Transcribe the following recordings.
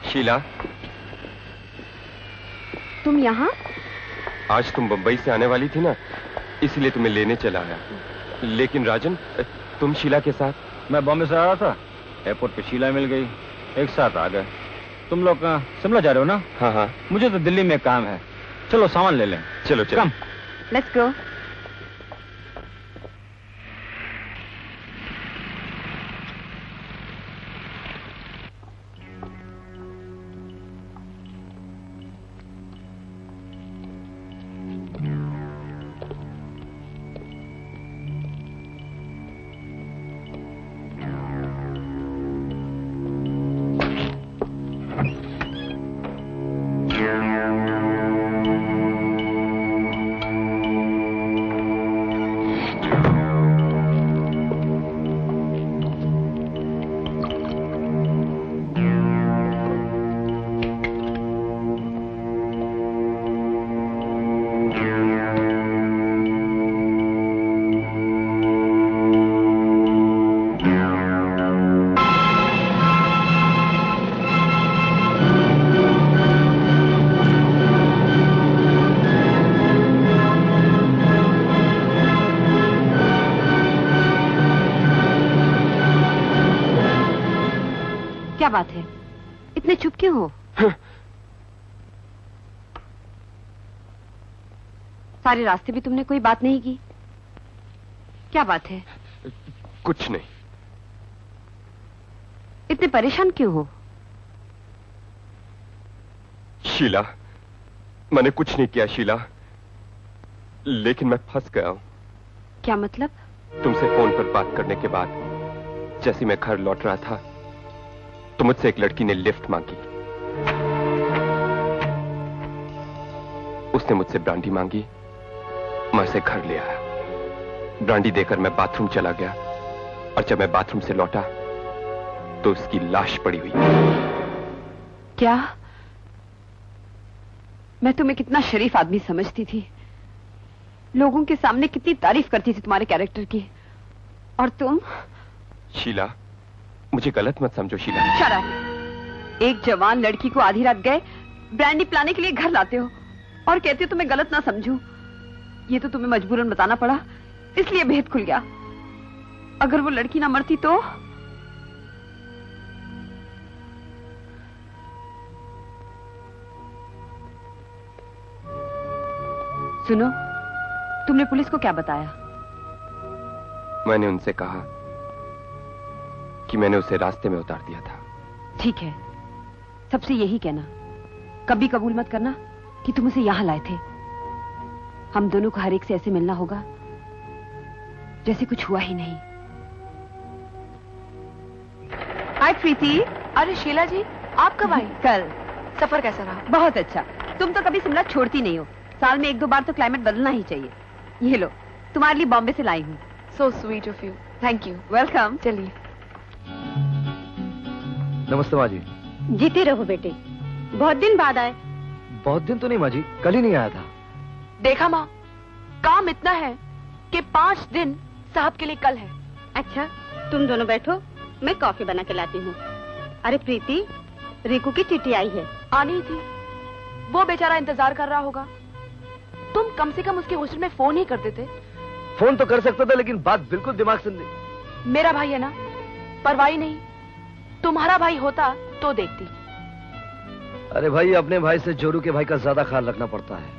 शीला, तुम यहाँ? आज तुम बंबई से आने वाली थी ना, इसलिए तुम्हें लेने चला आया। लेकिन राजन, तुम शीला के साथ? मैं बॉम्बे से आ रहा था, एयरपोर्ट पे शीला मिल गई, एक साथ आ गए। तुम लोग शिमला जा रहे हो ना? हाँ हाँ। मुझे तो दिल्ली में काम है, चलो सामान ले लें। चलो चलो। कम। Let's go. क्या बात है, इतने चुप क्यों हो? सारे रास्ते भी तुमने कोई बात नहीं की, क्या बात है? कुछ नहीं। इतने परेशान क्यों हो? शीला, मैंने कुछ नहीं किया शीला, लेकिन मैं फंस गया हूं। क्या मतलब? तुमसे फोन पर बात करने के बाद जैसे मैं घर लौट रहा था तो मुझसे एक लड़की ने लिफ्ट मांगी। उसने मुझसे ब्रांडी मांगी, मैं उसे घर ले आया। ब्रांडी देकर मैं बाथरूम चला गया और जब मैं बाथरूम से लौटा तो उसकी लाश पड़ी हुई। क्या? मैं तुम्हें कितना शरीफ आदमी समझती थी, लोगों के सामने कितनी तारीफ करती थी तुम्हारे कैरेक्टर की, और तुम? शीला, मुझे गलत मत समझो शीला। शराब। एक जवान लड़की को आधी रात गए ब्रांडी पिलाने के लिए घर लाते हो और कहते हो तुम्हें गलत ना समझूं। ये तो तुम्हें मजबूरन बताना पड़ा, इसलिए भेद खुल गया। अगर वो लड़की ना मरती तो? सुनो, तुमने पुलिस को क्या बताया? मैंने उनसे कहा कि मैंने उसे रास्ते में उतार दिया था। ठीक है, सबसे यही कहना, कभी कबूल मत करना कि तुम उसे यहां लाए थे। हम दोनों को हर एक से ऐसे मिलना होगा जैसे कुछ हुआ ही नहीं। हाय प्रीति। अरे शीला जी, आप कब आई? कल। सफर कैसा रहा? बहुत अच्छा। तुम तो कभी शिमला छोड़ती नहीं हो, साल में 1-2 बार तो क्लाइमेट बदलना ही चाहिए। ये लो, तुम्हारे लिए बॉम्बे से लाई हूँ। So sweet of you. Thank you. Welcome. चलिए। नमस्ते माँ जी। जीते रहो बेटे, बहुत दिन बाद आए। बहुत दिन तो नहीं माँ जी, कल ही नहीं आया था। देखा माँ, काम इतना है कि 5 दिन साहब के लिए कल है। अच्छा, तुम दोनों बैठो, मैं कॉफी बना के लाती हूँ। अरे प्रीति, रिकू की चिट्ठी आई है। आनी थी, वो बेचारा इंतजार कर रहा होगा। तुम कम से कम उसके होस्टल में फोन ही कर देते। फोन तो कर सकता था, लेकिन बात बिल्कुल दिमाग से नहीं। मेरा भाई है ना, परवाही नहीं। तुम्हारा भाई होता तो देखती। अरे भाई, अपने भाई से जोरू के भाई का ज्यादा ख्याल रखना पड़ता है,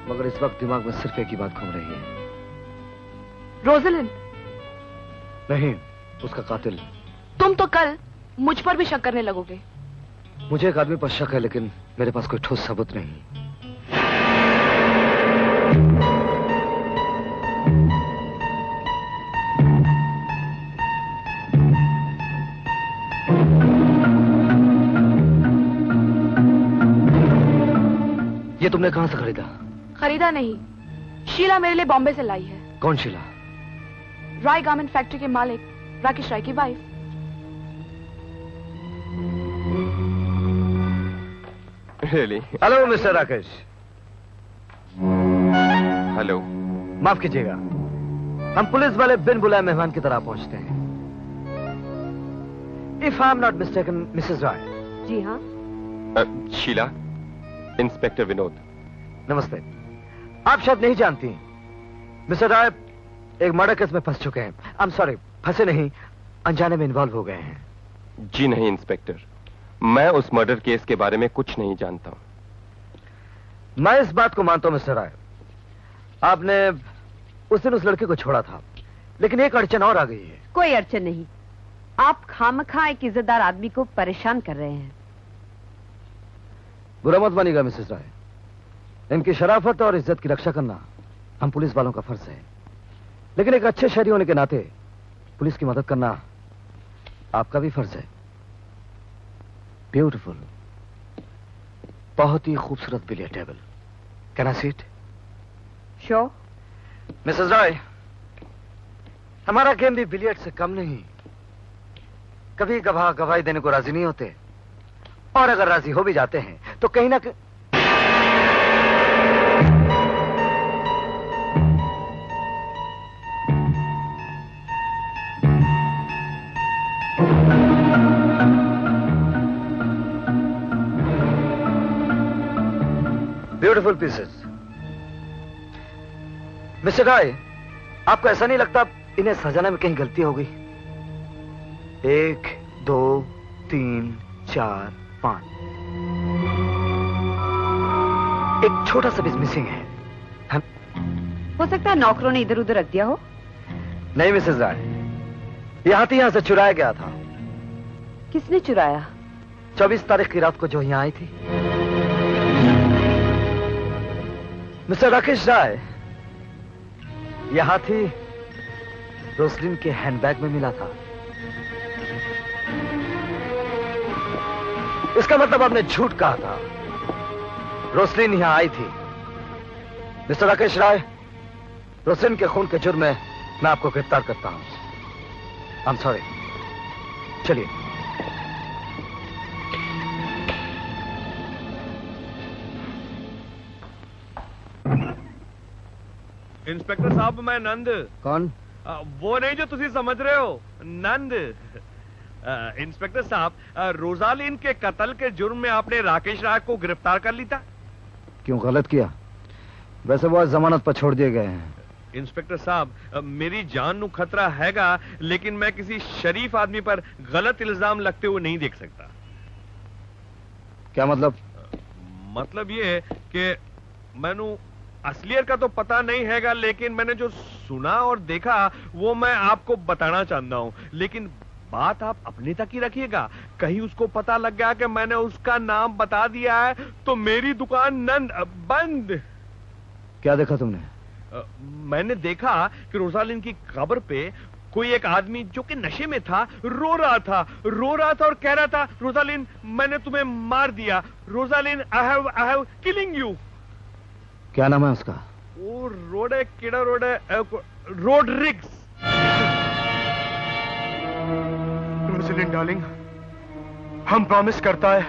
मगर इस वक्त दिमाग में सिर्फ एक ही बात घूम रही है। रोजलिन? नहीं, उसका कातिल। तुम तो कल मुझ पर भी शक करने लगोगे। मुझे एक आदमी पर शक है, लेकिन मेरे पास कोई ठोस सबूत नहीं। ये तुमने कहां से खरीदा? खरीदा नहीं, शीला मेरे लिए बॉम्बे से लाई है। कौन शीला? राय गारमेंट फैक्ट्री के मालिक राकेश राय की wife. Really? Hello mister Rakesh. Hello. माफ कीजिएगा, हम पुलिस वाले बिन बुलाए मेहमान की तरह पहुंचते हैं। If I'm not mistaken, Mrs. Roy. जी हाँ। शीला, इंस्पेक्टर विनोद। नमस्ते। आप शायद नहीं जानती, मिस्टर रॉय एक मर्डर केस में फंस चुके हैं। आई एम सॉरी, फंसे नहीं, अनजाने में इन्वॉल्व हो गए हैं। जी नहीं इंस्पेक्टर, मैं उस मर्डर केस के बारे में कुछ नहीं जानता हूं। मैं इस बात को मानता हूं मिस्टर रॉय, आपने उस दिन उस लड़के को छोड़ा था, लेकिन एक अड़चन और आ गई है। कोई अड़चन नहीं, आप खामखा एक इज्जतदार आदमी को परेशान कर रहे हैं। बुरा मत मानिएगा मिसेस रॉय, इनकी शराफत और इज्जत की रक्षा करना हम पुलिस वालों का फर्ज है, लेकिन एक अच्छे शहरी होने के नाते पुलिस की मदद करना आपका भी फर्ज है। ब्यूटीफुल, बहुत ही खूबसूरत billiard table. Can I seat? Sure. Mrs Roy, हमारा गेम भी बिलियर्ड से कम नहीं। कभी गवाह गवाही देने को राजी नहीं होते, और अगर राजी हो भी जाते हैं तो कहीं ना कहीं ब्यूटीफुल पीसेस। मिस्टर रॉय, आपको ऐसा नहीं लगता इन्हें सजाने में कहीं गलती हो गई? 1 2 3 4 5, एक छोटा सा पीस मिसिंग है। हो सकता है नौकरों ने इधर उधर रख दिया हो। नहीं मिसेस राय, यह हाथी यहां से चुराया गया था। किसने चुराया? 24 तारीख की रात को जो यहां आई थी। मिस्टर राकेश राय, यह हाथी रोसलिन के हैंडबैग में मिला था। इसका मतलब आपने झूठ कहा था। रोसलिन यहां आई थी। मिस्टर राकेश राय, रोसलिन के खून के जुर्म में मैं आपको गिरफ्तार करता हूं। I am sorry. चलिए। इंस्पेक्टर साहब, मैं नंद। कौन? वो नहीं जो तुसी समझ रहे हो, नंद। इंस्पेक्टर साहब, रोजालिन के कत्ल के जुर्म में आपने राकेश राय को गिरफ्तार कर ली था। क्यों गलत किया? वैसे वो जमानत पर छोड़ दिए गए हैं। इंस्पेक्टर साहब, मेरी जान नु खतरा हैगा, लेकिन मैं किसी शरीफ आदमी पर गलत इल्जाम लगते हुए नहीं देख सकता। क्या मतलब? मतलब ये है कि मैनू असलियत का तो पता नहीं हैगा, लेकिन मैंने जो सुना और देखा वो मैं आपको बताना चाहता हूं। लेकिन बात आप अपने तक ही रखिएगा, कहीं उसको पता लग गया कि मैंने उसका नाम बता दिया है तो मेरी दुकान नंद बंद। क्या देखा तुमने? मैंने देखा कि रोजालिन की कब्र पे कोई एक आदमी जो कि नशे में था रो रहा था और कह रहा था, रोजालिन मैंने तुम्हें मार दिया, Rosalind I have killing you. क्या नाम है उसका? वो रोड है, केड़ा रोड है, रोड्रिग्स। रोजालिन डार्लिंग, हम प्रॉमिस करता है,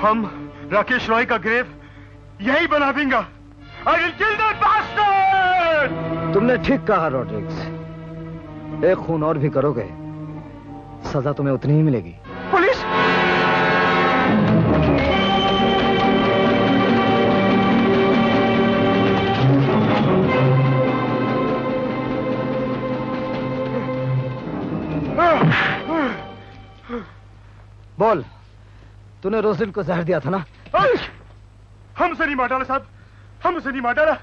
हम राकेश रॉय का ग्रेव यही बना देंगे। I will kill that bastard! तुमने ठीक कहा रोड्रिग्स, एक खून और भी करोगे, सजा तुम्हें उतनी ही मिलेगी। पुलिस! बोल, तूने रोज़लिन को जहर दिया था ना? हमसे नहीं मार डाला साहब, हमसे नहीं मार डाला।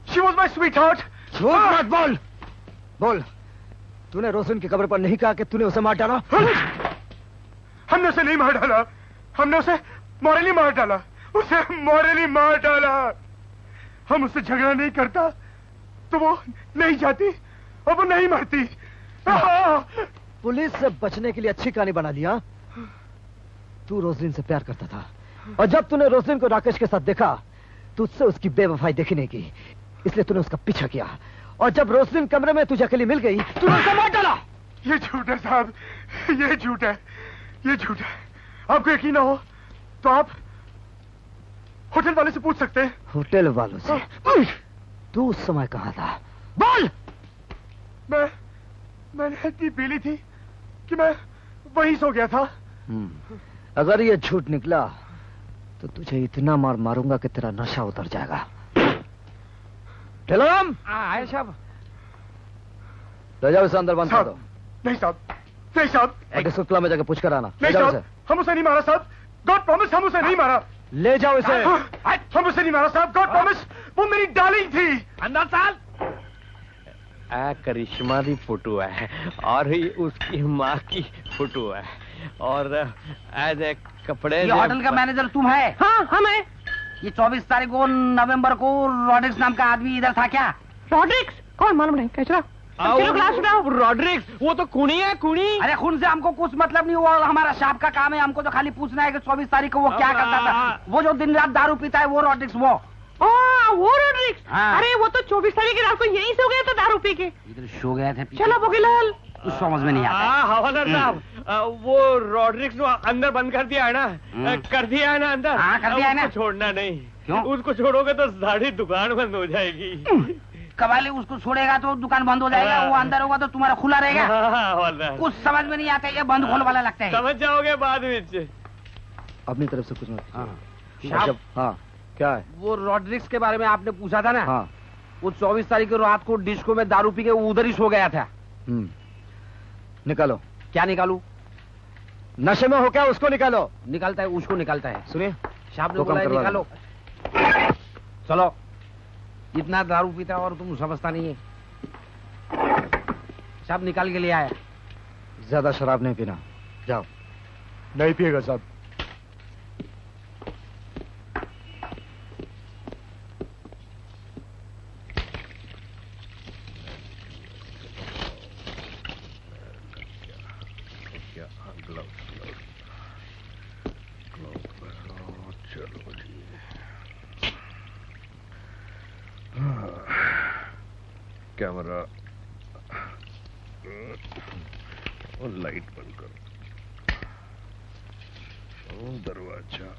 She was my sweetheart. झूठ मत बोल। बोल, तूने रोज़लिन की कब्र पर नहीं कहा कि तूने उसे मार डाला? हमने उसे नहीं मार डाला, हमने उसे मॉरली मार डाला, उसे मॉरली मार डाला। हम उससे झगड़ा नहीं करता तो वो नहीं जाती और वो नहीं मरती। पुलिस से बचने के लिए अच्छी कहानी बना लिया। तू रोज़लिन से प्यार करता था, और जब तूने रोज़लिन को राकेश के साथ देखा तुझसे उसकी बेवफाई देखी नहीं की, इसलिए तूने उसका पीछा किया, और जब रोज़लिन कमरे में तुझे अकेली मिल गई तूने उसे मार डाला। ये झूठ है साहब, ये झूठ है, ये झूठ है। आपको यकीन ना हो तो आप होटल वाले से पूछ सकते हैं। होटल वालों से? तू उस समय कहां था? बोल। मैंने इतनी पी ली थी कि मैं वहीं सो गया था। अगर ये झूठ निकला तो तुझे इतना मार मारूंगा कि तेरा नशा उतर जाएगा। ढिलोम, आए साहब। ले जाओ इसे अंदर बंद कर दो। नहीं साहब, नहीं साहब। डिस्को क्लब में जाके पूछ कर आना। नहीं साहब, हम उसे नहीं मारा साहब। गॉड प्रॉमिस, हम उसे नहीं मारा। ले जाओ इसे। हम उसे नहीं मारा साहब, गॉड प्रॉमिस। वो मेरी डार्लिंग थी। अंदर साल। करिश्मा की फोटो है और ये उसकी माँ की फोटो है और एज ए कपड़े। ये होटल का मैनेजर तुम है? हाँ हम है। ये 24 तारीख को नवंबर को रॉड्रिक्स नाम का आदमी इधर था क्या? रॉड्रिक्स? कौन मालूम नहीं। कैसा? चलो क्लास उठाओ। रॉड्रिक्स वो तो खूनी है, खूनी। अरे खून से हमको कुछ मतलब नहीं, वो हमारा शॉप का काम है। हमको तो खाली पूछना है कि 24 तारीख को वो क्या करता था। वो जो दिन रात दारू पीता है वो रॉड्रिक्स। वो रॉड्रिक्स। हाँ। अरे वो तो 24 तारीख की रात को यहीं सो गया था दारू पी के। इधर सो गए थे। चलो बोकीलाल। कुछ समझ में नहीं आता। हवालदार साहब, वो रॉड्रिक्स को अंदर बंद कर दिया है ना? कर दिया है ना अंदर? हाँ, कर दिया है ना। उसको छोड़ना नहीं। क्यों? उसको छोड़ोगे तो सारी दुकान बंद हो जाएगी। कबाली उसको छोड़ेगा तो दुकान बंद हो जाएगा, वो अंदर होगा तो तुम्हारा खुला रहेगा। हवालदार कुछ समझ में नहीं आता, ये बंद खोल वाला लगता है। समझ जाओगे बाद में। अपनी तरफ से कुछ मत। साहब, हाँ क्या है? वो रॉड्रिक्स के बारे में आपने पूछा था ना? हाँ। वो 24 तारीख को रात को डिस्को में दारू पी के उधर ही सो गया था। निकालो। क्या निकालू? नशे में हो क्या? उसको निकालो। निकालता है, उसको निकालता है। सुनिए, साहब ने तो बोला है काम करवा निकालो। चलो, इतना दारू पीता और तुम समझता नहीं है। साहब निकाल के ले आया। ज्यादा शराब नहीं पीना। जाओ। नहीं पिएगा साहब। कैमरा और लाइट बंद करो। दरवाजा